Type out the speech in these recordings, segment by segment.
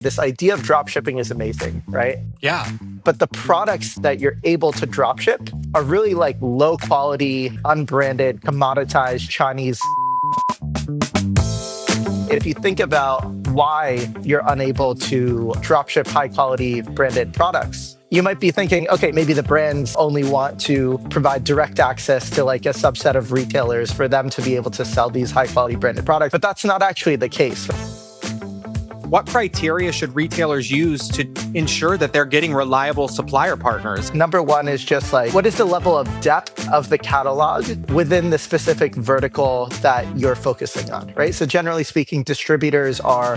This idea of drop shipping is amazing, right? Yeah. But the products that you're able to drop ship are really like low quality, unbranded, commoditized Chinese. If you think about why you're unable to drop ship high quality branded products, you might be thinking, okay, maybe the brands only want to provide direct access to like a subset of retailers for them to be able to sell these high quality branded products. But that's not actually the case. What criteria should retailers use to ensure that they're getting reliable supplier partners? Number one is just like, what is the level of depth of the catalog within the specific vertical that you're focusing on, right? So generally speaking, distributors are...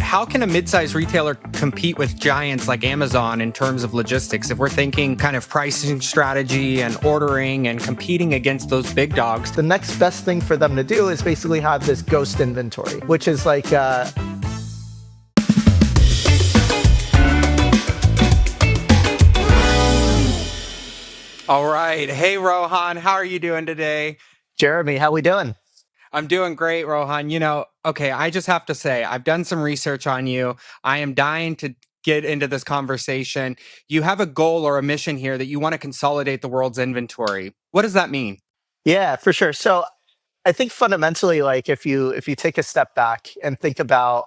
How can a mid-sized retailer compete with giants like Amazon in terms of logistics? If we're thinking kind of pricing strategy and ordering and competing against those big dogs. The next best thing for them to do is basically have this ghost inventory, which is like... All right. Hey, Rohan, how are you doing today? Jeremy, how we doing? I'm doing great, Rohan. I just have to say, I've done some research on you. I am dying to get into this conversation. You have a goal or a mission here that you want to consolidate the world's inventory. What does that mean? Yeah, for sure. So I think fundamentally, like if you take a step back and think about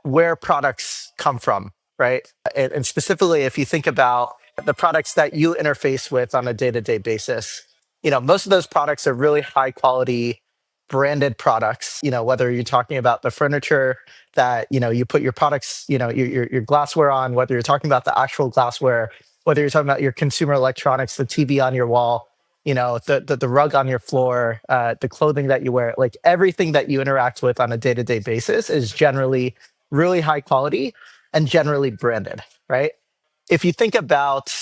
where products come from, right? And specifically, if you think about the products that you interface with on a day-to-day basis, most of those products are really high quality branded products, whether you're talking about the furniture that, you put your products, your glassware on, whether you're talking about the actual glassware, whether you're talking about your consumer electronics, the TV on your wall, the rug on your floor, the clothing that you wear, like everything that you interact with on a day-to-day basis is generally really high quality and generally branded, right? If you think about,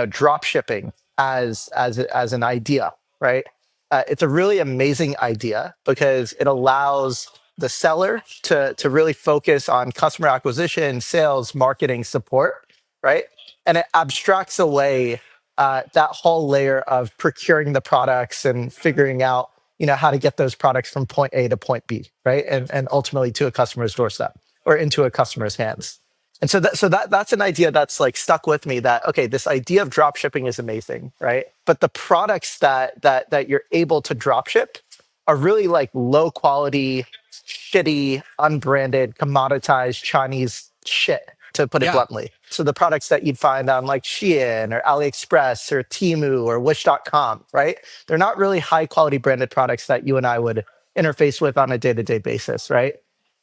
drop shipping as an idea, right? It's a really amazing idea because it allows the seller to really focus on customer acquisition, sales, marketing, support, right? And it abstracts away that whole layer of procuring the products and figuring out, how to get those products from point A to point B, right? And ultimately to a customer's doorstep or into a customer's hands. And so that's an idea that's like stuck with me that, okay, this idea of drop shipping is amazing, right? But the products that you're able to drop ship are really like low quality, shitty, unbranded, commoditized Chinese shit, to put it bluntly. So the products that you'd find on like Shein or AliExpress or Temu or Wish.com, right? They're not really high quality branded products that you and I would interface with on a day-to-day basis, right?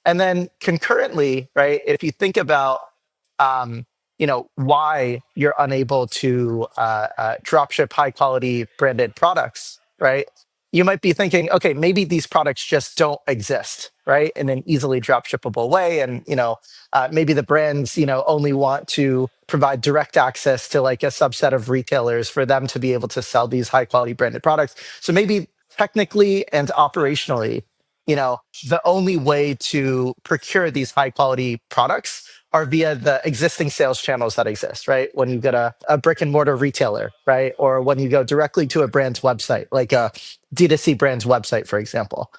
And then concurrently, right, if you think about, why you're unable to drop ship high quality branded products, right? You might be thinking, okay, maybe these products just don't exist, right, in an easily drop shippable way. And, maybe the brands, only want to provide direct access to like a subset of retailers for them to be able to sell these high quality branded products. So maybe technically and operationally, the only way to procure these high quality products are via the existing sales channels that exist, right? When you get a brick and mortar retailer, right? Or when you go directly to a brand's website, like a D2C brand's website, for example.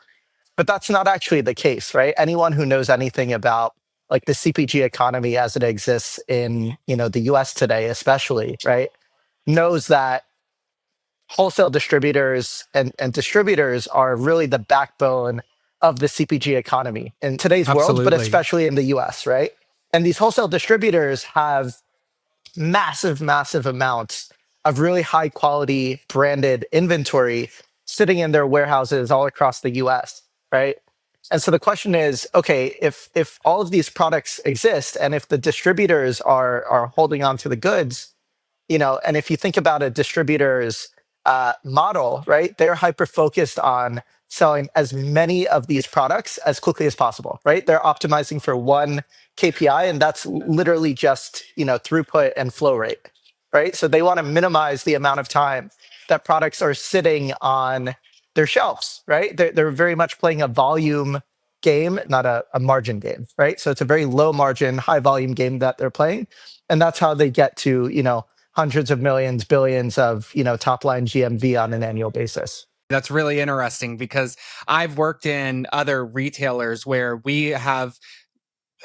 But that's not actually the case, right? Anyone who knows anything about like the CPG economy as it exists in, the US today, especially, right, knows that wholesale distributors and distributors are really the backbone of the CPG economy in today's world, but especially in the US, right? And these wholesale distributors have massive, massive amounts of really high quality branded inventory sitting in their warehouses all across the US, right? And so the question is, okay, if all of these products exist and if the distributors are holding on to the goods, and if you think about a distributor's model, right, they're hyper focused on selling as many of these products as quickly as possible, right? They're optimizing for one KPI, and that's literally just, throughput and flow rate, right? So they want to minimize the amount of time that products are sitting on their shelves, right? They're very much playing a volume game, not a margin game, right? So it's a very low margin, high volume game that they're playing. And that's how they get to, hundreds of millions, billions of, top line GMV on an annual basis. That's really interesting because I've worked in other retailers where we have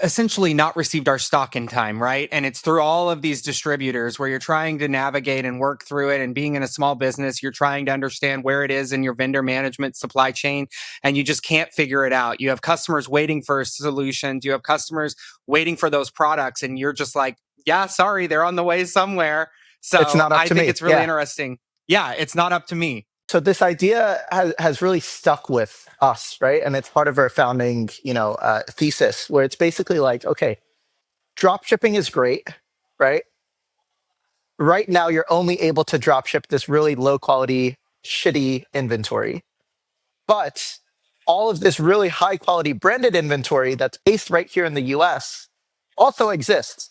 essentially not received our stock in time, right? And it's through all of these distributors where you're trying to navigate and work through it. And being in a small business, you're trying to understand where it is in your vendor management supply chain, and you just can't figure it out. You have customers waiting for solutions, you have customers waiting for those products, and you're just like, yeah, sorry, they're on the way somewhere. It's So not up I to think me. it's really Yeah. interesting. Yeah, it's not up to me. So this idea has really stuck with us, right? And it's part of our founding, thesis, where it's basically like, okay, drop shipping is great, right? Right now, you're only able to drop ship this really low quality, shitty inventory. But all of this really high quality branded inventory that's based right here in the US also exists.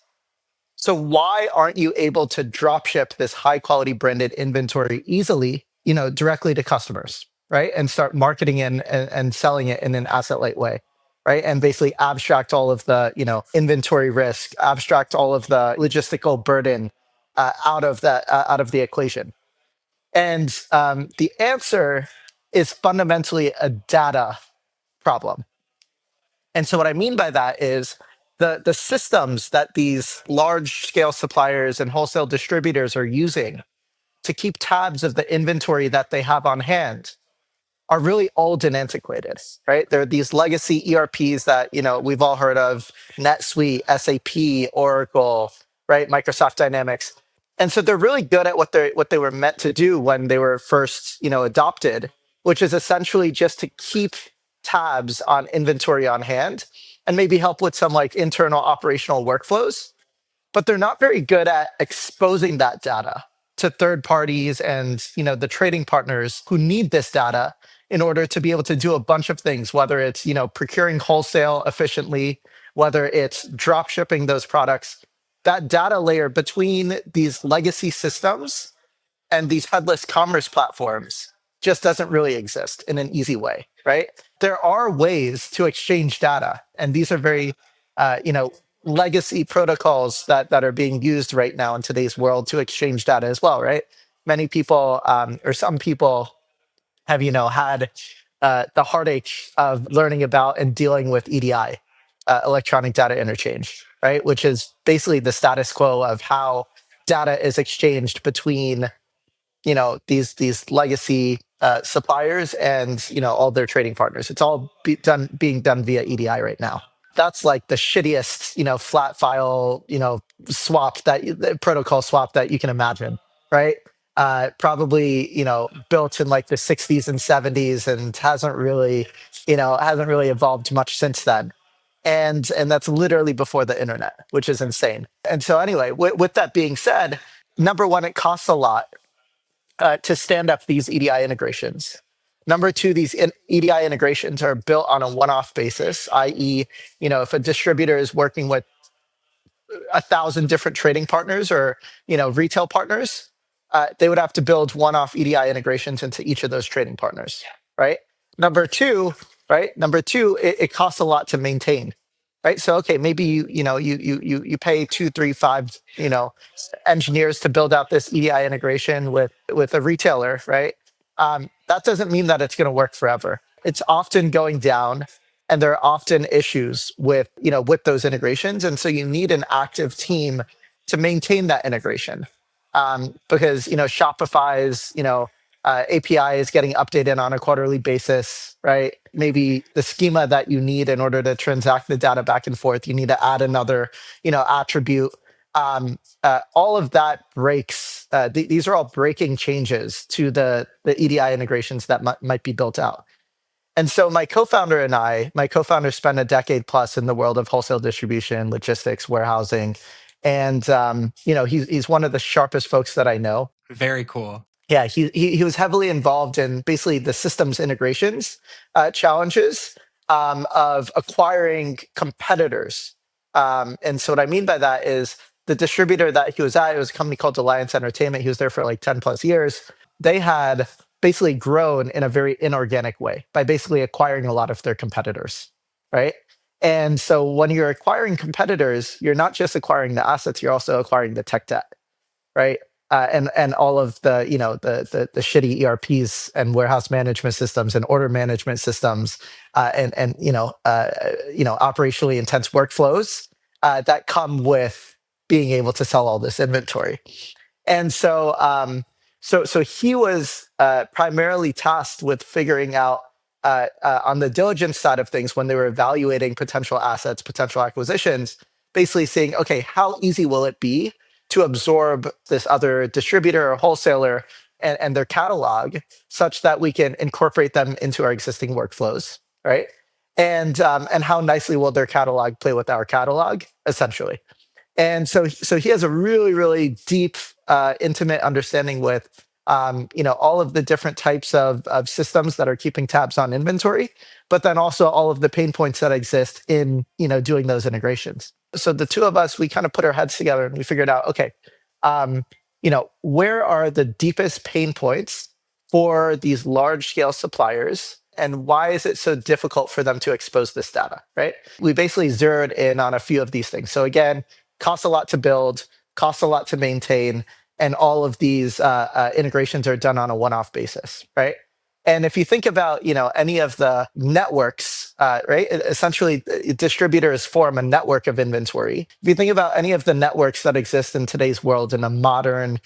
So why aren't you able to drop ship this high quality branded inventory easily, directly to customers, right? And start marketing and selling it in an asset light way, right? And basically abstract all of the, inventory risk, abstract all of the logistical burden out of the equation. And the answer is fundamentally a data problem. And so what I mean by that is the systems that these large scale suppliers and wholesale distributors are using to keep tabs of the inventory that they have on hand are really old and antiquated, right? There are these legacy ERPs that, we've all heard of: NetSuite, SAP, Oracle, right? Microsoft Dynamics. And so they're really good at what they were meant to do when they were first, adopted, which is essentially just to keep tabs on inventory on hand and maybe help with some like internal operational workflows, but they're not very good at exposing that data to third parties and the trading partners who need this data in order to be able to do a bunch of things, whether it's procuring wholesale efficiently, whether it's drop shipping those products. That data layer between these legacy systems and these headless commerce platforms just doesn't really exist in an easy way, right? There are ways to exchange data, and these are very, legacy protocols that are being used right now in today's world to exchange data as well, right? Many people, or some people, have had the heartache of learning about and dealing with EDI, electronic data interchange, right? Which is basically the status quo of how data is exchanged between these legacy suppliers and all their trading partners. It's all being done via EDI right now. That's like the shittiest flat file swap the protocol swap that you can imagine, right? Probably built in like the 60s and 70s and hasn't really evolved much since then. And that's literally before the internet, which is insane. And so anyway, with that being said, number one, it costs a lot to stand up these EDI integrations. Number two, these EDI integrations are built on a one-off basis, i.e., if a distributor is working with 1,000 different trading partners or retail partners, they would have to build one-off EDI integrations into each of those trading partners, right? Number two, right? Number two, it costs a lot to maintain, right? So okay, maybe you pay two, three, five, engineers to build out this EDI integration with a retailer, right? That doesn't mean that it's going to work forever. It's often going down, and there are often issues with those integrations, and so you need an active team to maintain that integration, because Shopify's API is getting updated on a quarterly basis, right? Maybe the schema that you need in order to transact the data back and forth, you need to add another attribute. All of that breaks. These are all breaking changes to the EDI integrations that might be built out. And so my co-founder spent a decade plus in the world of wholesale distribution, logistics, warehousing, and he's one of the sharpest folks that I know. Very cool. Yeah, he was heavily involved in basically the systems integrations challenges of acquiring competitors. And so what I mean by that is the distributor that he was at, it was a company called Alliance Entertainment. He was there for like 10 plus years. They had basically grown in a very inorganic way by basically acquiring a lot of their competitors, right? And so when you're acquiring competitors, you're not just acquiring the assets, you're also acquiring the tech debt, right? and all of the the shitty ERPs and warehouse management systems and order management systems and operationally intense workflows that come with being able to sell all this inventory. And so he was primarily tasked with figuring out on the diligence side of things when they were evaluating potential assets, potential acquisitions, basically saying, okay, how easy will it be to absorb this other distributor or wholesaler and their catalog such that we can incorporate them into our existing workflows, right? And how nicely will their catalog play with our catalog, essentially. And so he has a really really deep intimate understanding with all of the different types of systems that are keeping tabs on inventory, but then also all of the pain points that exist in doing those integrations. So the two of us, we kind of put our heads together and we figured out, okay, where are the deepest pain points for these large scale suppliers, and why is it so difficult for them to expose this data, right? We basically zeroed in on a few of these things. So again, costs a lot to build, costs a lot to maintain, and all of these integrations are done on a one-off basis, right? And if you think about any of the networks, right, essentially distributors form a network of inventory. If you think about any of the networks that exist in today's world in a modern,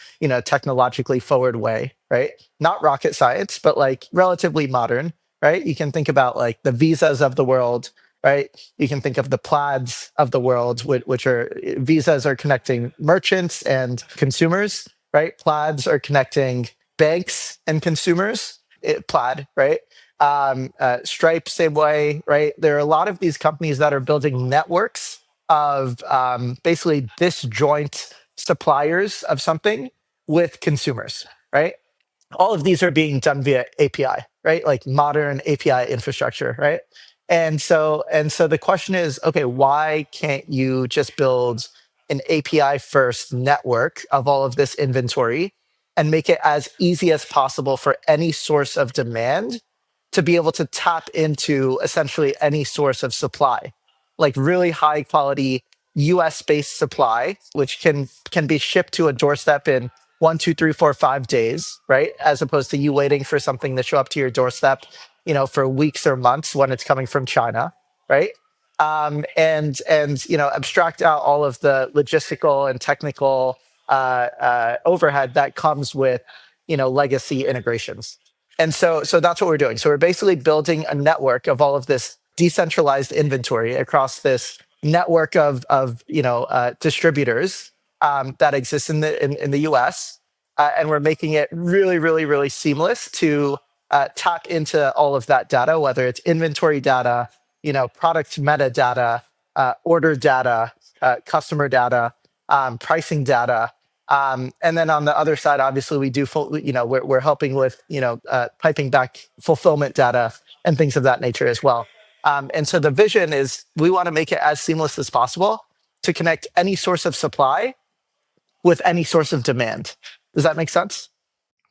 technologically forward way, right? Not rocket science, but like relatively modern, right? You can think about like the Visas of the world, right? You can think of the Plaids of the world, which are Visas are connecting merchants and consumers, right? Plaids are connecting banks and consumers. Plaid, right? Stripe, same way, right? There are a lot of these companies that are building networks of basically disjoint suppliers of something with consumers, right? All of these are being done via API, right? Like modern API infrastructure, right? And so the question is, okay, why can't you just build an API first network of all of this inventory and make it as easy as possible for any source of demand to be able to tap into essentially any source of supply, like really high quality US based supply, which can be shipped to a doorstep in 1, 2, 3, 4, 5 days, right? As opposed to you waiting for something to show up to your doorstep, for weeks or months when it's coming from China, right? And abstract out all of the logistical and technical overhead that comes with legacy integrations. And so that's what we're doing. So we're basically building a network of all of this decentralized inventory across this network of distributors that exists in the US, and we're making it really really really seamless to tap into all of that data, whether it's inventory data, product metadata, order data, customer data, pricing data. And then on the other side, obviously, we do full, we're helping with, piping back fulfillment data and things of that nature as well. And so the vision is we want to make it as seamless as possible to connect any source of supply with any source of demand. Does that make sense?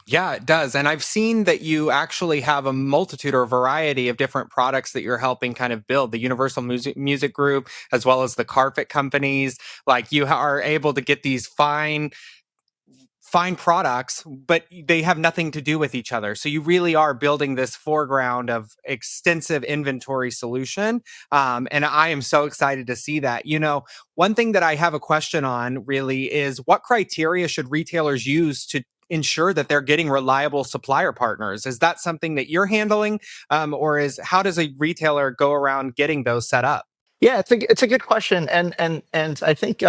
Yeah, it does. And I've seen that you actually have a multitude or a variety of different products that you're helping kind of build, the Universal Music Group, as well as the carpet companies. Like you are able to get these fine products, but they have nothing to do with each other. So you really are building this foreground of extensive inventory solution. And I am so excited to see that. One thing that I have a question on really is what criteria should retailers use to ensure that they're getting reliable supplier partners? Is that something that you're handling? Or how does a retailer go around getting those set up? Yeah, it's a good question, and I think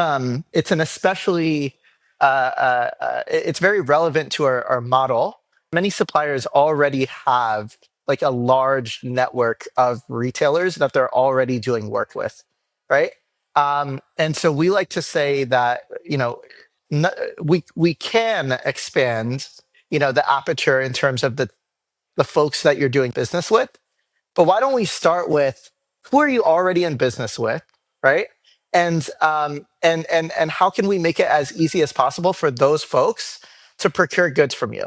it's an especially it's very relevant to our model. Many suppliers already have like a large network of retailers that they're already doing work with, right? And so we like to say that we can expand the aperture in terms of the folks that you're doing business with, but why don't we start with who are you already in business with, right? And how can we make it as easy as possible for those folks to procure goods from you,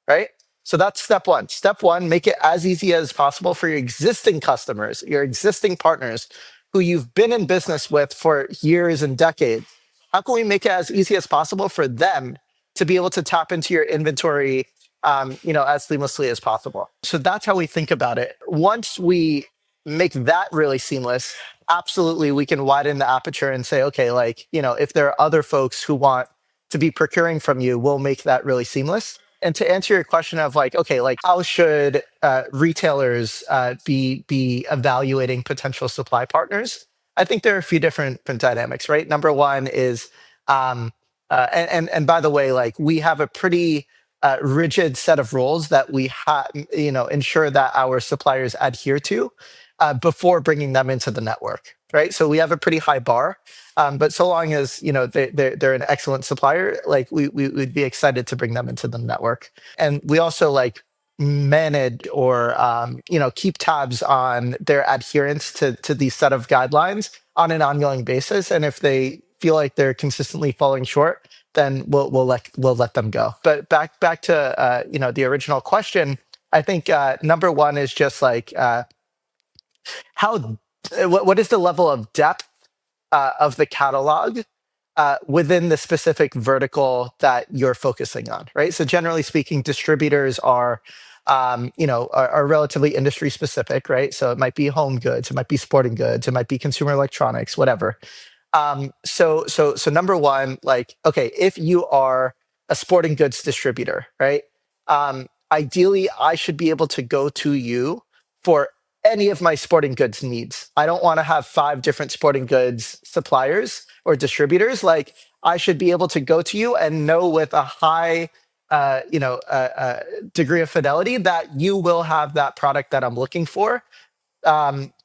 right? So that's step one. Step one, make it as easy as possible for your existing customers, your existing partners who you've been in business with for years and decades. How can we make it as easy as possible for them to be able to tap into your inventory, as seamlessly as possible. So that's how we think about it. Once we make that really seamless, absolutely, we can widen the aperture and say, okay, like, if there are other folks who want to be procuring from you, we'll make that really seamless. And to answer your question of like, okay, like how should retailers be evaluating potential supply partners? I think there are a few different dynamics, right? Number one is, and by the way, like we have a pretty rigid set of rules that we ensure that our suppliers adhere to before bringing them into the network, right? So we have a pretty high bar, but so long as they're an excellent supplier, like we'd be excited to bring them into the network. And we also like manage or keep tabs on their adherence to these set of guidelines on an ongoing basis. And if they feel like they're consistently falling short, then we'll let them go. But back to the original question, I think number one is just like how what is the level of depth of the catalog within the specific vertical that you're focusing on, right? So generally speaking, distributors are relatively industry specific, right? So it might be home goods, it might be sporting goods, it might be consumer electronics, whatever. So number one, like, okay, if you are a sporting goods distributor, right? Ideally, I should be able to go to you for any of my sporting goods needs. I don't want to have five different sporting goods suppliers or distributors. Like, I should be able to go to you and know with a high, degree of fidelity that you will have that product that I'm looking for,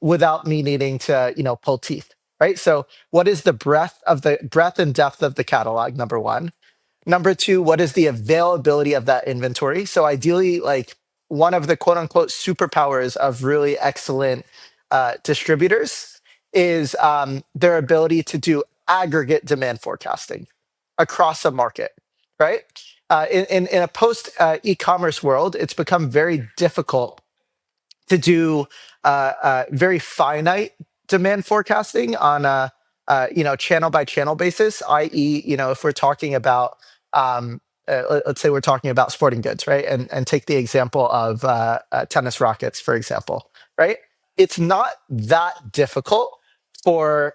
without me needing to, pull teeth, right? So, what is the breadth and depth of the catalog? Number one. Number two, what is the availability of that inventory? So, ideally, like one of the quote unquote superpowers of really excellent distributors is their ability to do aggregate demand forecasting across a market, right? In a post e-commerce world, it's become very difficult to do very finite demand forecasting on a channel by channel basis. I.e., if we're talking about let's say we're talking about sporting goods, right? And take the example of tennis rackets, for example, right? It's not that difficult for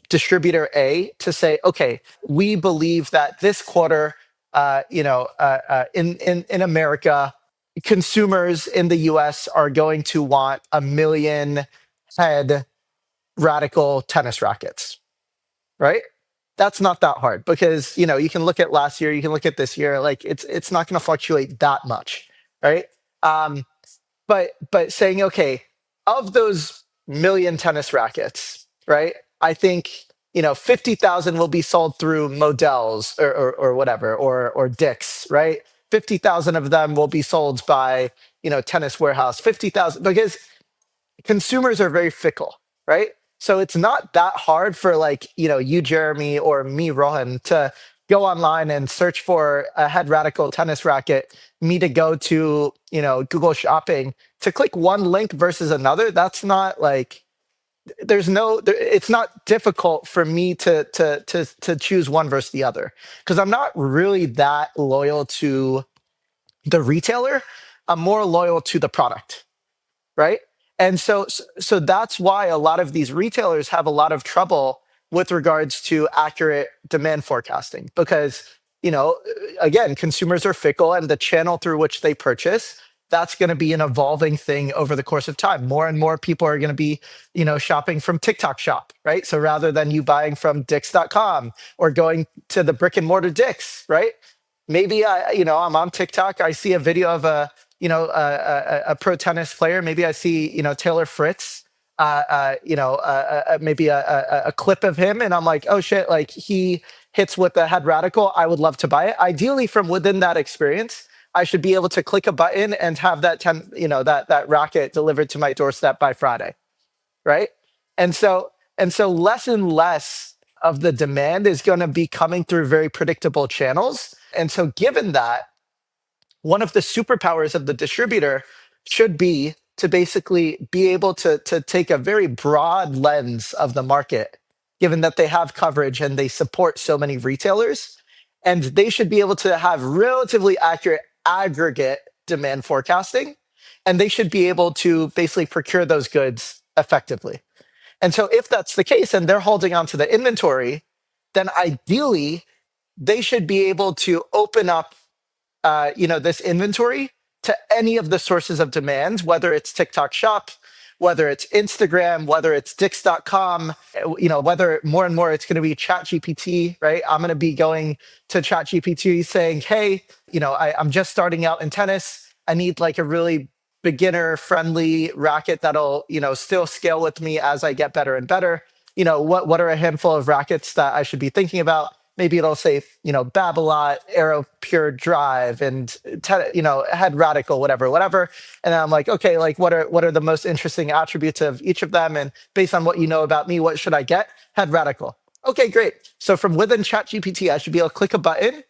distributor A to say, okay, we believe that this quarter, in America, consumers in the US are going to want 1 million head radical tennis rackets, right? That's not that hard because you can look at last year, you can look at this year, like it's not going to fluctuate that much, right? Um, but saying, okay, of those 1 million tennis rackets, right? I think 50,000 will be sold through Models or whatever or Dick's, right? 50,000 of them will be sold by Tennis Warehouse. 50,000 because consumers are very fickle, right? So it's not that hard for like you, Jeremy, or me, Rohan, to go online and search for a head radical tennis racket, me to go to Google Shopping to click one link versus another. That's not like it's not difficult for me to choose one versus the other because I'm not really that loyal to the retailer. I'm more loyal to the product, right? And so that's why a lot of these retailers have a lot of trouble with regards to accurate demand forecasting because again, consumers are fickle and the channel through which they purchase, that's going to be an evolving thing over the course of time. More and more people are going to be shopping from TikTok shop, right? So rather than you buying from Dix.com or going to the brick and mortar Dix, right? Maybe I'm on TikTok, I see a video of a pro tennis player. Maybe I see Taylor Fritz, maybe a clip of him, and I'm like, oh shit, like he hits with the head radical. I would love to buy it. Ideally, from within that experience, I should be able to click a button and have that racket delivered to my doorstep by Friday, right? And so less and less of the demand is going to be coming through very predictable channels. And so given that, one of the superpowers of the distributor should be to basically be able to take a very broad lens of the market, given that they have coverage and they support so many retailers, And they should be able to have relatively accurate aggregate demand forecasting. And they should be able to basically procure those goods effectively. And so if that's the case and they're holding on to the inventory, then ideally they should be able to open up this inventory to any of the sources of demand, whether it's TikTok Shop, whether it's Instagram, whether it's Dix.com, whether more and more it's going to be ChatGPT, right? I'm going to be going to ChatGPT saying, hey, I'm just starting out in tennis. I need like a really beginner friendly racket that'll, still scale with me as I get better and better. What are a handful of rackets that I should be thinking about? Maybe it'll say, Babolat, Aero Pure Drive, and Head Radical, whatever. And then I'm like, okay, like what are the most interesting attributes of each of them? And based on what you know about me, what should I get? Head Radical. Okay, great. So from within ChatGPT, I should be able to click a button,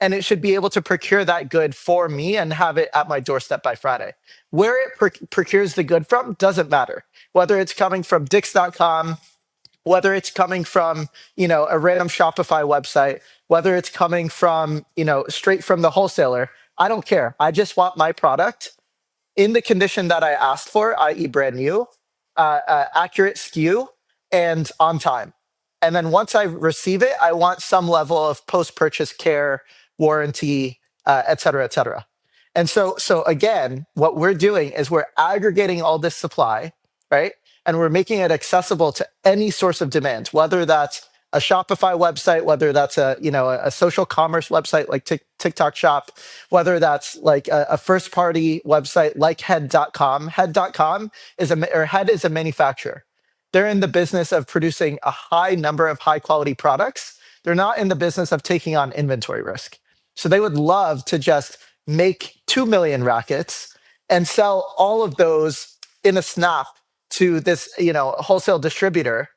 and it should be able to procure that good for me and have it at my doorstep by Friday. Where it procures the good from doesn't matter. Whether it's coming from Dix.com, whether it's coming from a random Shopify website, whether it's coming from straight from the wholesaler, I don't care. I just want my product in the condition that I asked for, i.e., brand new, accurate SKU, and on time. And then once I receive it, I want some level of post-purchase care, warranty, et cetera, et cetera. And so again, what we're doing is we're aggregating all this supply, right? And we're making it accessible to any source of demand, whether that's a Shopify website, whether that's a social commerce website like TikTok Shop, whether that's like a first party website like Head.com. Head.com Head is a manufacturer. They're in the business of producing a high number of high quality products. They're not in the business of taking on inventory risk. So they would love to just make 2 million rackets and sell all of those in a snap to this wholesale distributor.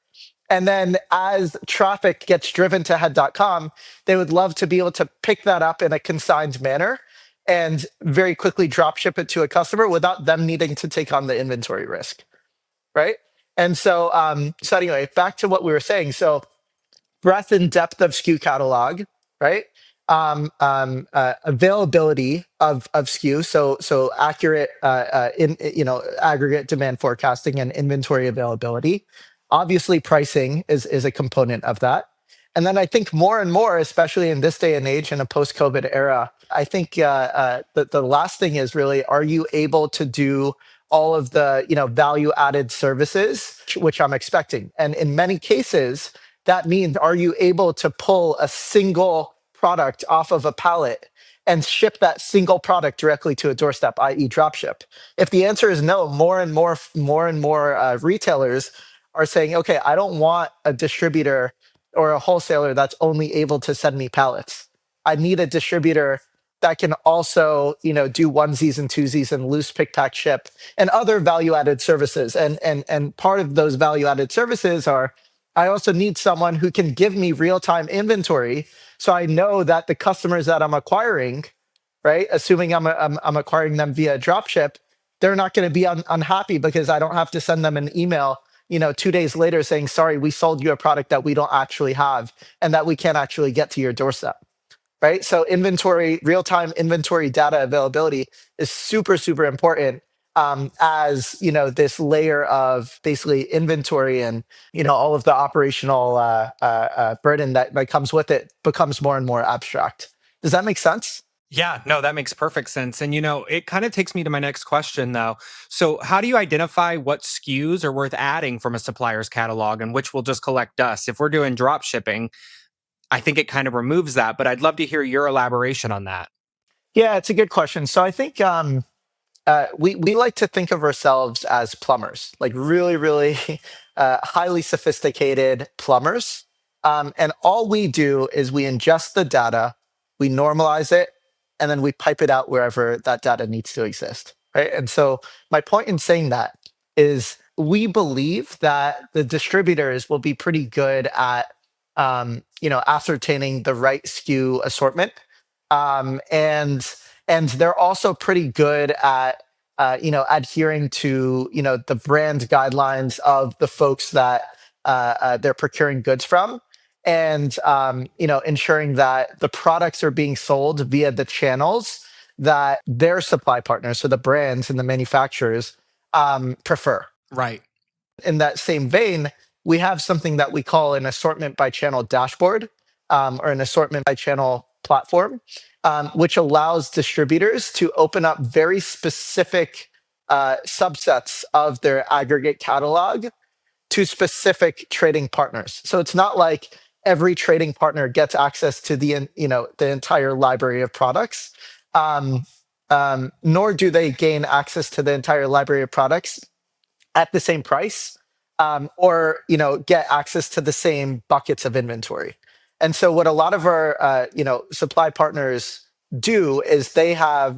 And then as traffic gets driven to Head.com, they would love to be able to pick that up in a consigned manner and very quickly drop ship it to a customer without them needing to take on the inventory risk, right? And so anyway, back to what we were saying. So breadth and depth of SKU catalog, right? Availability of SKU, so accurate aggregate demand forecasting and inventory availability. Obviously, pricing is a component of that. And then I think more and more, especially in this day and age in a post-COVID era, I think the last thing is really, are you able to do all of the value-added services, which I'm expecting? And in many cases, that means, are you able to pull a single product off of a pallet and ship that single product directly to a doorstep, i.e., dropship? If the answer is no, more and more retailers are saying, okay, I don't want a distributor or a wholesaler that's only able to send me pallets. I need a distributor that can also, do onesies and twosies and loose pick, pack, ship and other value-added services. And part of those value-added services are, I also need someone who can give me real-time inventory, so I know that the customers that I'm acquiring, right, assuming I'm acquiring them via dropship, they're not going to be unhappy because I don't have to send them an email 2 days later saying, sorry, we sold you a product that we don't actually have and that we can't actually get to your doorstep, right? So inventory, real-time inventory data availability is super, super important, as this layer of basically inventory and all of the operational burden that comes with it becomes more and more abstract. Does that make sense? Yeah, no, that makes perfect sense. And, it kind of takes me to my next question, though. So, how do you identify what SKUs are worth adding from a supplier's catalog and which will just collect dust? If we're doing drop shipping, I think it kind of removes that, but I'd love to hear your elaboration on that. Yeah, it's a good question. So I think we like to think of ourselves as plumbers, like really, really highly sophisticated plumbers. And all we do is we ingest the data, we normalize it, and then we pipe it out wherever that data needs to exist. Right. And so my point in saying that is we believe that the distributors will be pretty good at ascertaining the right SKU assortment. And they're also pretty good at adhering to the brand guidelines of the folks that they're procuring goods from. and ensuring that the products are being sold via the channels that their supply partners, so the brands and the manufacturers, prefer. Right. In that same vein, we have something that we call an assortment by channel dashboard, or an assortment by channel platform, which allows distributors to open up very specific subsets of their aggregate catalog to specific trading partners. So it's not like every trading partner gets access to the entire library of products, nor do they gain access to the entire library of products at the same price, or get access to the same buckets of inventory. And so what a lot of our supply partners do is they have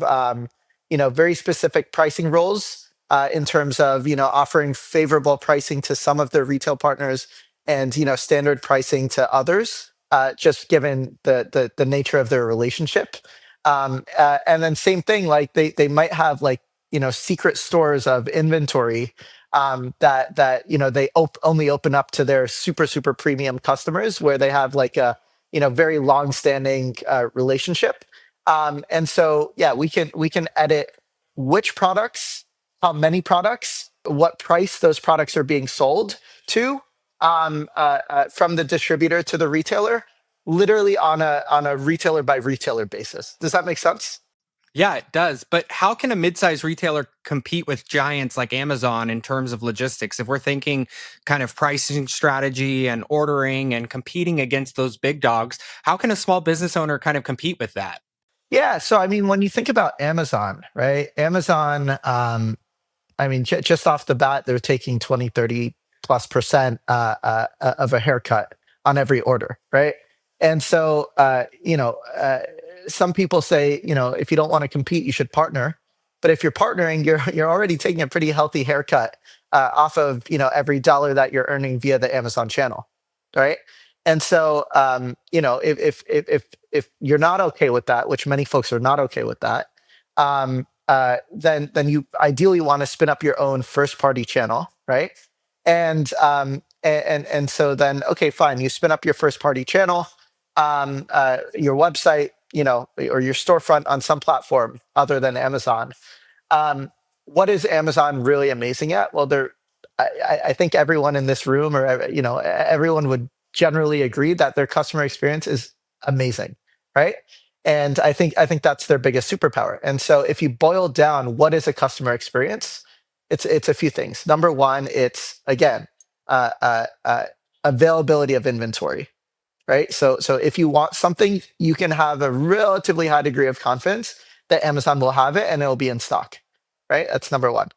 very specific pricing rules, in terms of offering favorable pricing to some of their retail partners, and standard pricing to others, just given the nature of their relationship. And then same thing, like they might have like secret stores of inventory, that they only open up to their super premium customers, where they have like a very long standing relationship. And so yeah, we can edit which products, how many products, what price those products are being sold to, from the distributor to the retailer, literally on a retailer by retailer basis. Does that make sense? Yeah, it does. But how can a mid-sized retailer compete with giants like Amazon in terms of logistics? If we're thinking kind of pricing strategy and ordering and competing against those big dogs, how can a small business owner kind of compete with that? Yeah. So I mean, when you think about Amazon, right? Amazon, I mean, just off the bat, they're taking 20, 30+% of a haircut on every order, right? And so, some people say, if you don't want to compete, you should partner. But if you're partnering, you're already taking a pretty healthy haircut off of every dollar that you're earning via the Amazon channel, right? And so, if you're not okay with that, which many folks are not okay with that, then you ideally want to spin up your own first party channel, right? And so then, okay, fine, you spin up your first party channel, your website, or your storefront on some platform other than Amazon. Um, what is Amazon really amazing at? Well, I think everyone in this room, or everyone would generally agree that their customer experience is amazing, right? And I think that's their biggest superpower. And so if you boil down what is a customer experience, it's a few things. Number one, it's again, uh, uh, uh, availability of inventory, right? So if you want something, you can have a relatively high degree of confidence that Amazon will have it and it will be in stock, right? That's number one.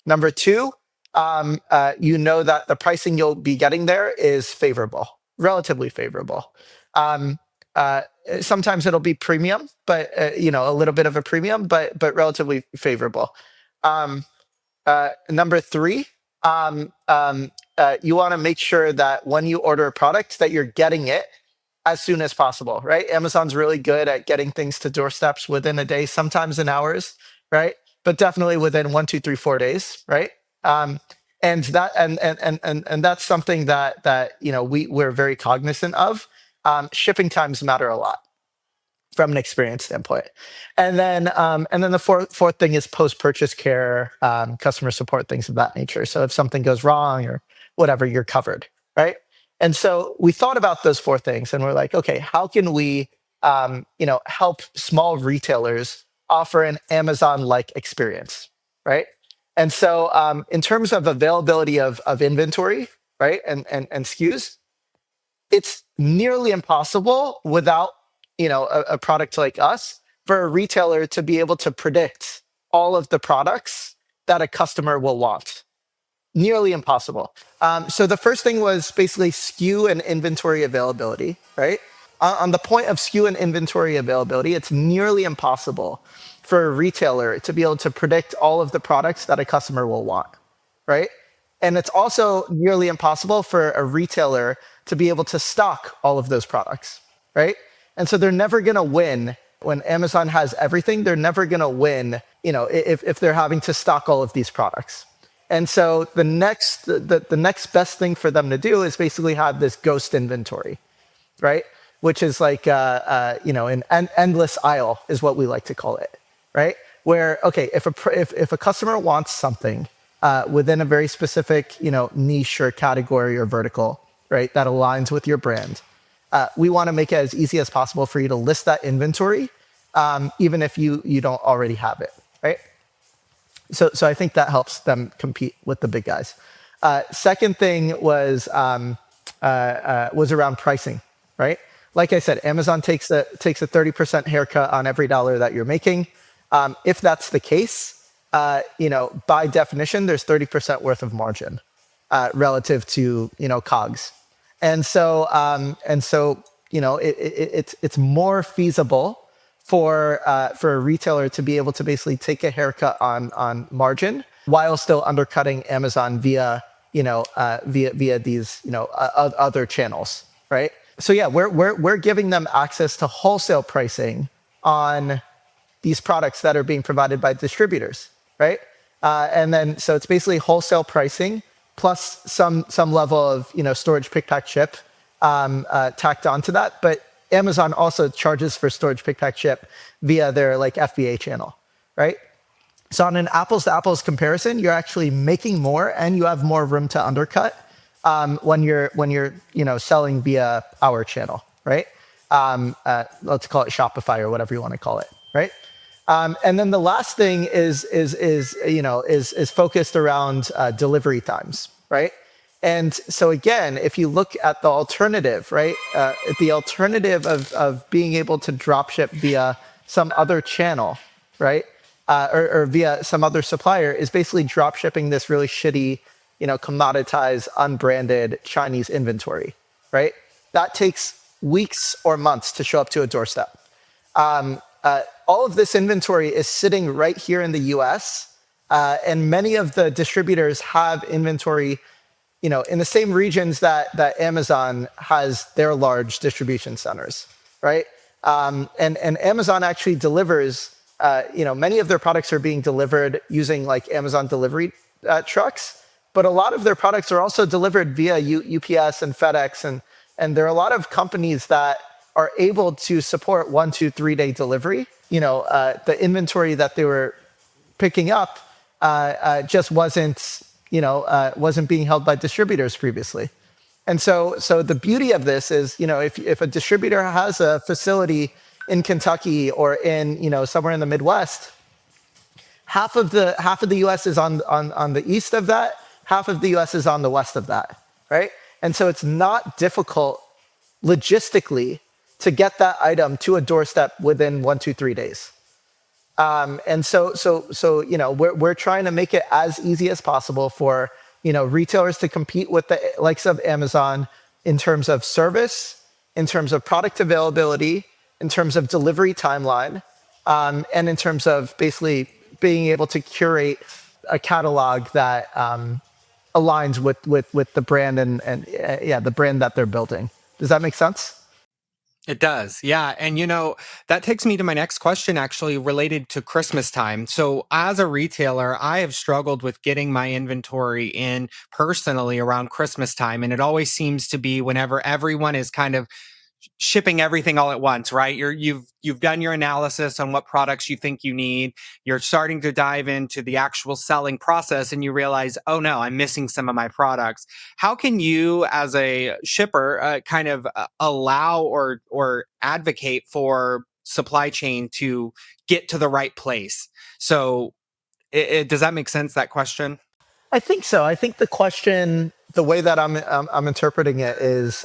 Number two, you know that the pricing you'll be getting there is favorable, relatively favorable. Um, uh, Sometimes it'll be premium, but a little bit of a premium, but relatively favorable. Um, Number three, you want to make sure that when you order a product, that you're getting it as soon as possible, right? Amazon's really good at getting things to doorsteps within a day, sometimes in hours, right? But definitely within 1, 2, 3, 4 days, right? Um, and that's something that we're very cognizant of. Shipping times matter a lot from an experience standpoint. And then the fourth thing is post purchase care, customer support, things of that nature. So if something goes wrong or whatever, you're covered, right? And so we thought about those four things, and we're like, okay, how can we, help small retailers offer an Amazon-like experience, right? And so, in terms of availability of inventory, right, and SKUs, it's nearly impossible without a product like us for a retailer to be able to predict all of the products that a customer will want. Nearly impossible. So the first thing was basically SKU and inventory availability, right? On the point of SKU and inventory availability, it's nearly impossible for a retailer to be able to predict all of the products that a customer will want, right? And it's also nearly impossible for a retailer to be able to stock all of those products, right? And so they're never going to win when Amazon has everything. They're never going to win, if they're having to stock all of these products. And so the next best thing for them to do is basically have this ghost inventory. right? Which is like an endless aisle is what we like to call it, right? Where okay, if a customer wants something within a very specific niche or category or vertical, right, that aligns with your brand, we want to make it as easy as possible for you to list that inventory, even if you don't already have it, right? So I think that helps them compete with the big guys. Second thing was around pricing, right? Like I said, Amazon takes a 30% haircut on every dollar that you're making. If that's the case, by definition, there's 30% worth of margin relative to COGS, and so it's more feasible for a retailer to be able to basically take a haircut on margin while still undercutting Amazon via these other channels, right? So yeah, we're giving them access to wholesale pricing on these products that are being provided by distributors, right? And then so it's basically wholesale pricing plus some level of storage pick pack ship tacked onto that. But Amazon also charges for storage pick pack ship via their like FBA channel, right? So on an apples to apples comparison, you're actually making more and you have more room to undercut when you're selling via our channel, right? Let's call it Shopify or whatever you want to call it, right? And then the last thing is focused around delivery times, right? And so again, if you look at the alternative, right, the alternative of being able to drop ship via some other channel, right, or via some other supplier is basically drop shipping this really shitty, commoditized, unbranded Chinese inventory, right? That takes weeks or months to show up to a doorstep. All of this inventory is sitting right here in the US, and many of the distributors have inventory in the same regions that Amazon has their large distribution centers, right? And Amazon actually delivers, many of their products are being delivered using like Amazon delivery trucks, but a lot of their products are also delivered via UPS and FedEx, and there are a lot of companies that are able to support 1, 2, 3 day delivery. The inventory that they were picking up just wasn't being held by distributors previously. And so the beauty of this is, if a distributor has a facility in Kentucky or in somewhere in the Midwest, half of the US is on the east of that, half of the US is on the west of that, right? And so it's not difficult logistically to get that item to a doorstep within 1, 2, 3 days. And so we're trying to make it as easy as possible for retailers to compete with the likes of Amazon in terms of service, in terms of product availability, in terms of delivery timeline, and in terms of basically being able to curate a catalog that aligns with the brand and the brand that they're building. Does that make sense? It does. Yeah. And that takes me to my next question, actually related to Christmas time. So as a retailer, I have struggled with getting my inventory in personally around Christmas time. And it always seems to be whenever everyone is kind of shipping everything all at once, right? You've done your analysis on what products you think you need. You're starting to dive into the actual selling process and you realize, oh no, I'm missing some of my products. How can you as a shipper kind of allow or advocate for supply chain to get to the right place? So does that make sense, that question? I think so. I think the question, the way that I'm interpreting it is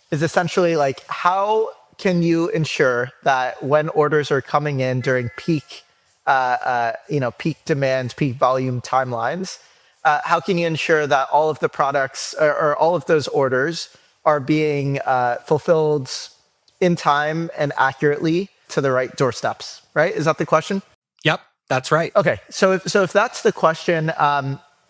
essentially like, how can you ensure that when orders are coming in during peak, peak demand, peak volume timelines, how can you ensure that all of the products or all of those orders are being fulfilled in time and accurately to the right doorsteps? Right? Is that the question? Yep, that's right. Okay, so if that's the question,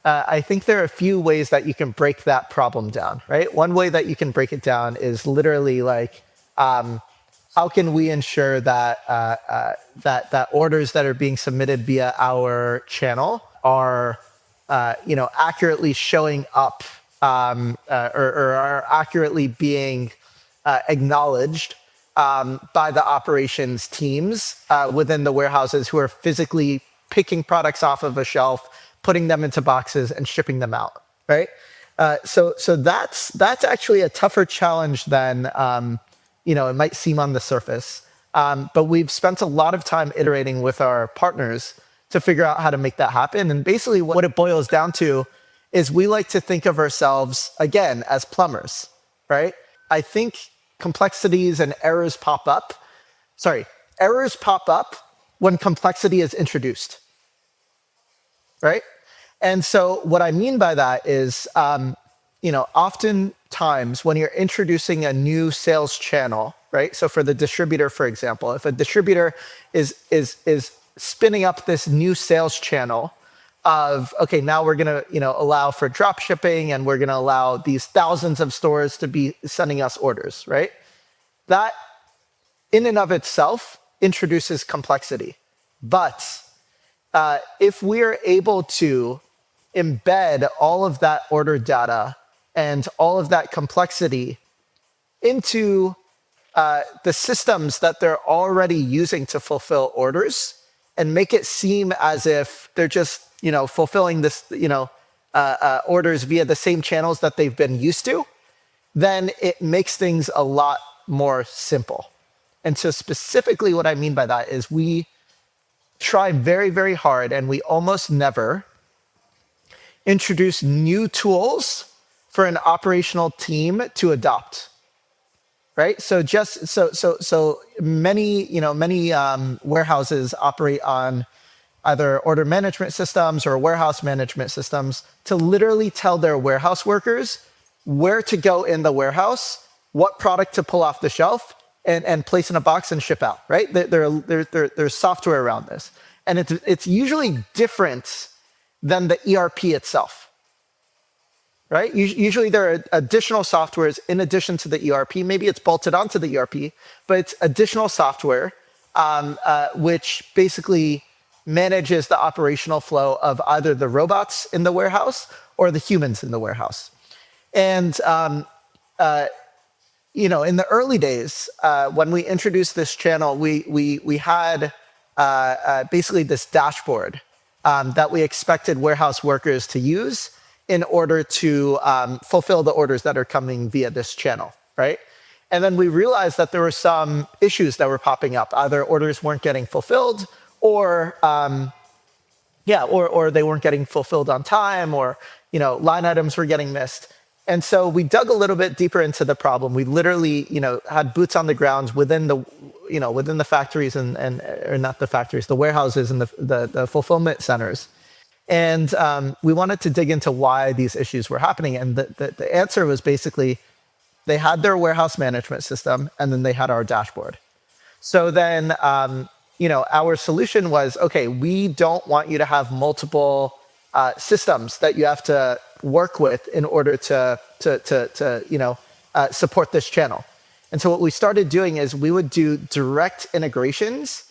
I think there are a few ways that you can break that problem down, right? One way that you can break it down is literally like, how can we ensure that that orders that are being submitted via our channel are, accurately showing up, or are accurately being acknowledged by the operations teams within the warehouses who are physically picking products off of a shelf, putting them into boxes, and shipping them out. Right. So that's actually a tougher challenge than it might seem on the surface. But we've spent a lot of time iterating with our partners to figure out how to make that happen. And basically, what it boils down to is we like to think of ourselves, again, as plumbers, right? I think complexities and errors pop up. Sorry, errors pop up when complexity is introduced, right? And so what I mean by that is, oftentimes when you're introducing a new sales channel, right? So for the distributor, for example, if a distributor is spinning up this new sales channel of, okay, now we're gonna allow for drop shipping and we're gonna allow these thousands of stores to be sending us orders, right? That in and of itself introduces complexity. But if we're able to embed all of that order data and all of that complexity into the systems that they're already using to fulfill orders and make it seem as if they're just fulfilling this orders via the same channels that they've been used to, then it makes things a lot more simple. And so specifically what I mean by that is we try very, very hard, and we almost never introduce new tools for an operational team to adopt. Right? So so many warehouses operate on either order management systems or warehouse management systems to literally tell their warehouse workers where to go in the warehouse, what product to pull off the shelf, and place in a box and ship out. Right? There's software around this, and it's usually different than the ERP itself. Right? Usually there are additional softwares in addition to the ERP. Maybe it's bolted onto the ERP, but it's additional software which basically manages the operational flow of either the robots in the warehouse or the humans in the warehouse. And in the early days, when we introduced this channel, we had basically this dashboard that we expected warehouse workers to use in order to fulfill the orders that are coming via this channel, right? And then we realized that there were some issues that were popping up. Either orders weren't getting fulfilled, or they weren't getting fulfilled on time, or line items were getting missed. And so we dug a little bit deeper into the problem. We literally, had boots on the ground within the factories or not the factories, the warehouses and the fulfillment centers. And we wanted to dig into why these issues were happening. And the answer was basically they had their warehouse management system, and then they had our dashboard. So then, our solution was, okay, we don't want you to have multiple systems that you have to work with in order to support this channel. And so what we started doing is we would do direct integrations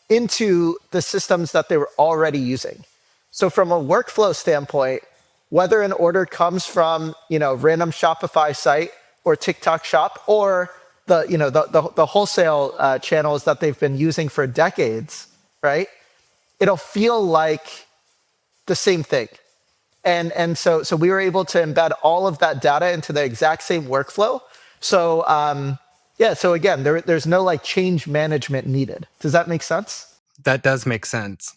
into the systems that they were already using. So from a workflow standpoint, whether an order comes from random Shopify site or TikTok shop, or the wholesale channels that they've been using for decades, right? It'll feel like the same thing. And so we were able to embed all of that data into the exact same workflow. So so again, there's no change management needed. Does that make sense? That does make sense.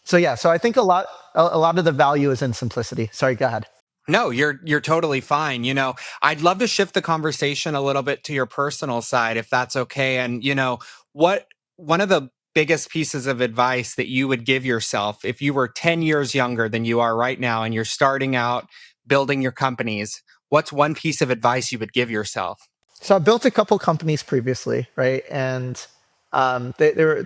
So I think a lot of the value is in simplicity. Sorry, go ahead. No, you're totally fine. I'd love to shift the conversation a little bit to your personal side, if that's okay. And one of the biggest pieces of advice that you would give yourself if you were 10 years younger than you are right now and you're starting out building your companies, what's one piece of advice you would give yourself? So I built a couple companies previously, right? And they were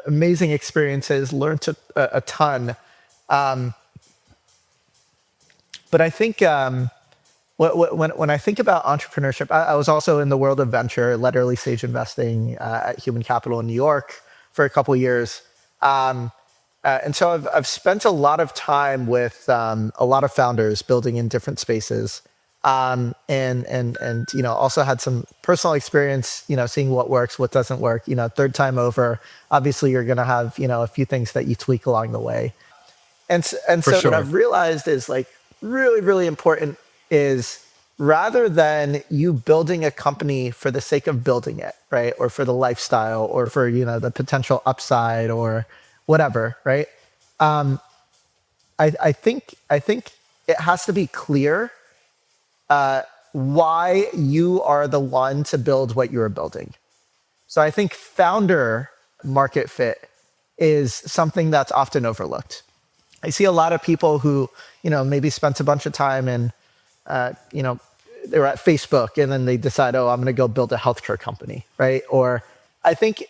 amazing experiences, learned a ton. But I think when I think about entrepreneurship, I was also in the world of venture, led early stage investing at Human Capital in New York for a couple of years. And so I've spent a lot of time with a lot of founders building in different spaces. and also had some personal experience, seeing what works, what doesn't work. Third time over, obviously you're going to have a few things that you tweak along the way. And For so what sure. I've realized is like really really important is rather than you building a company for the sake of building it, right, or for the lifestyle, or for the potential upside or whatever, right? I think it has to be clear why you are the one to build what you're building. So I think founder market fit is something that's often overlooked. I see a lot of people who, maybe spent a bunch of time in, you know, they were at Facebook and then they decide, oh, I'm going to go build a healthcare company, right? Or I think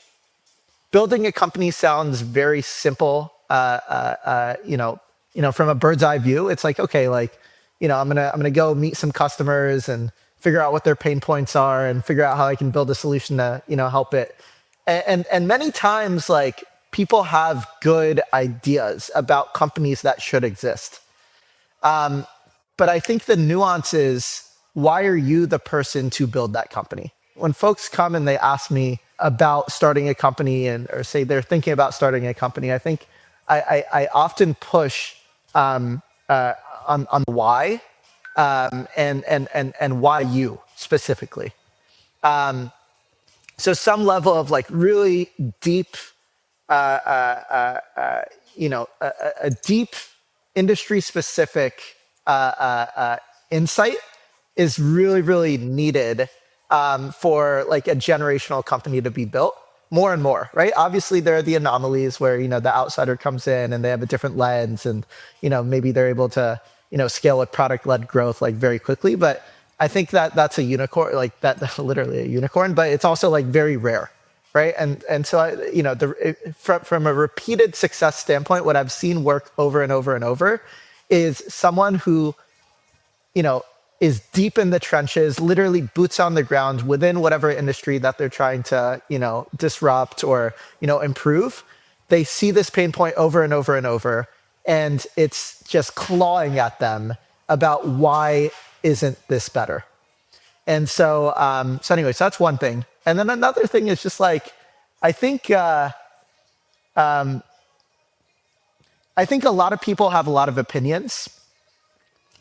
building a company sounds very simple. From a bird's eye view, it's like, okay, like, I'm gonna go meet some customers and figure out what their pain points are and figure out how I can build a solution to, help it. And many times, like, people have good ideas about companies that should exist. But I think the nuance is, why are you the person to build that company? When folks come and they ask me about starting a company, or say they're thinking about starting a company, I think I often push on why, and why you specifically. So some level of like really deep, a deep industry specific insight is really, really needed for like a generational company to be built more and more, right? Obviously, there are the anomalies where the outsider comes in and they have a different lens, and maybe they're able to scale with product led growth like very quickly. But I think that that's a unicorn, like that's literally a unicorn. But it's also like very rare, right? And so from a repeated success standpoint, what I've seen work over and over and over is someone who is deep in the trenches, literally boots on the ground within whatever industry that they're trying to, disrupt or, improve. They see this pain point over and over and over, and it's just clawing at them about why isn't this better? And so anyway, so that's one thing. And then another thing is just like, I think, I think a lot of people have a lot of opinions,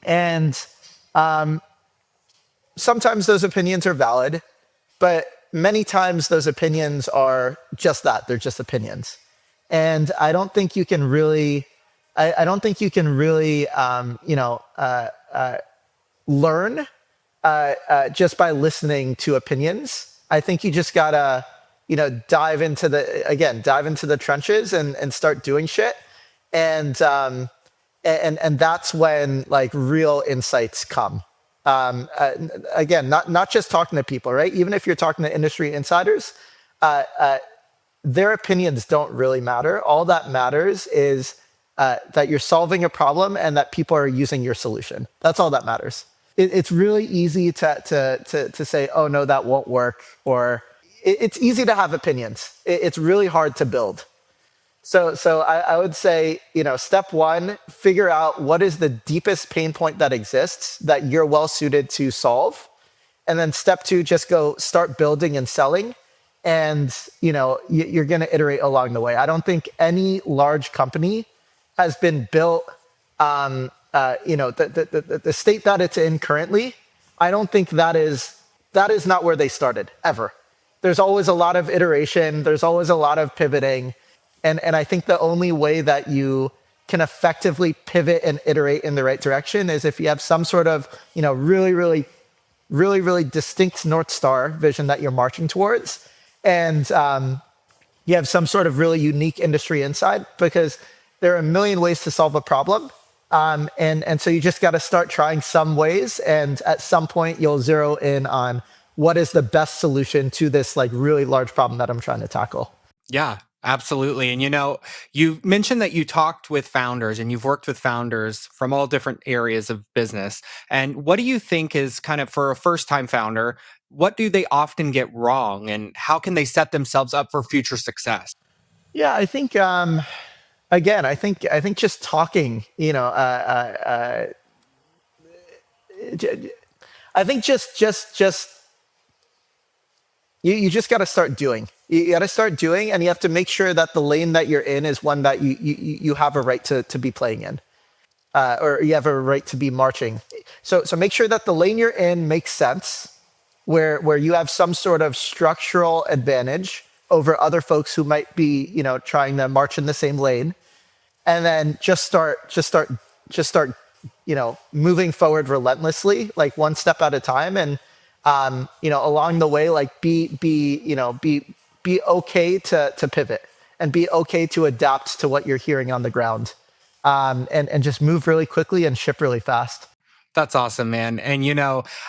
and sometimes those opinions are valid, but many times those opinions are just that, they're just opinions. And I don't think you can really, I don't think you can really, learn just by listening to opinions. I think you just gotta, dive into the trenches and start doing shit. And and that's when like real insights come. Again, not just talking to people, right? Even if you're talking to industry insiders, their opinions don't really matter. All that matters is that you're solving a problem and that people are using your solution. That's all that matters. It's really easy to say, oh no, that won't work, or it's easy to have opinions. It's really hard to build. So I would say, step one, figure out what is the deepest pain point that exists that you're well suited to solve. And then step two, just go start building and selling. And, you're going to iterate along the way. I don't think any large company has been built, the state that it's in currently. I don't think that is not where they started ever. There's always a lot of iteration. There's always a lot of pivoting. And I think the only way that you can effectively pivot and iterate in the right direction is if you have some sort of, really, really, really, really distinct North Star vision that you're marching towards. And you have some sort of really unique industry insight, because there are a million ways to solve a problem. And so you just got to start trying some ways. And at some point, you'll zero in on what is the best solution to this like really large problem that I'm trying to tackle. Yeah, absolutely. And you mentioned that you talked with founders and you've worked with founders from all different areas of business. And what do you think is kind of, for a first time founder, what do they often get wrong and how can they set themselves up for future success? Yeah, I think again, I think just talking, I think just you just got to start doing. You got to start doing, and you have to make sure that the lane that you're in is one that you have a right to be playing in, or you have a right to be marching. So make sure that the lane you're in makes sense, where you have some sort of structural advantage over other folks who might be, trying to march in the same lane, and then just start, moving forward relentlessly, like one step at a time, and along the way, like be okay to pivot and be okay to adapt to what you're hearing on the ground, and just move really quickly and ship really fast. That's awesome, man. And,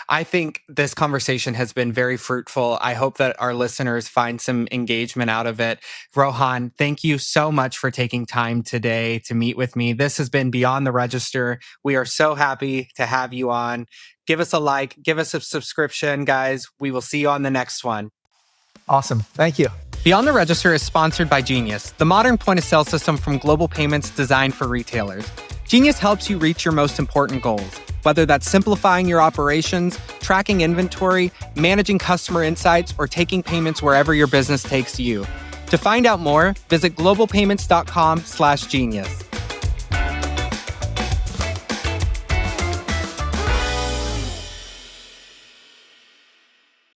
I think this conversation has been very fruitful. I hope that our listeners find some engagement out of it. Rohan, thank you so much for taking time today to meet with me. This has been Beyond the Register. We are so happy to have you on. Give us a like, give us a subscription, guys. We will see you on the next one. Awesome. Thank you. Beyond the Register is sponsored by Genius, the modern point-of-sale system from Global Payments designed for retailers. Genius helps you reach your most important goals, whether that's simplifying your operations, tracking inventory, managing customer insights, or taking payments wherever your business takes you. To find out more, visit globalpayments.com/genius.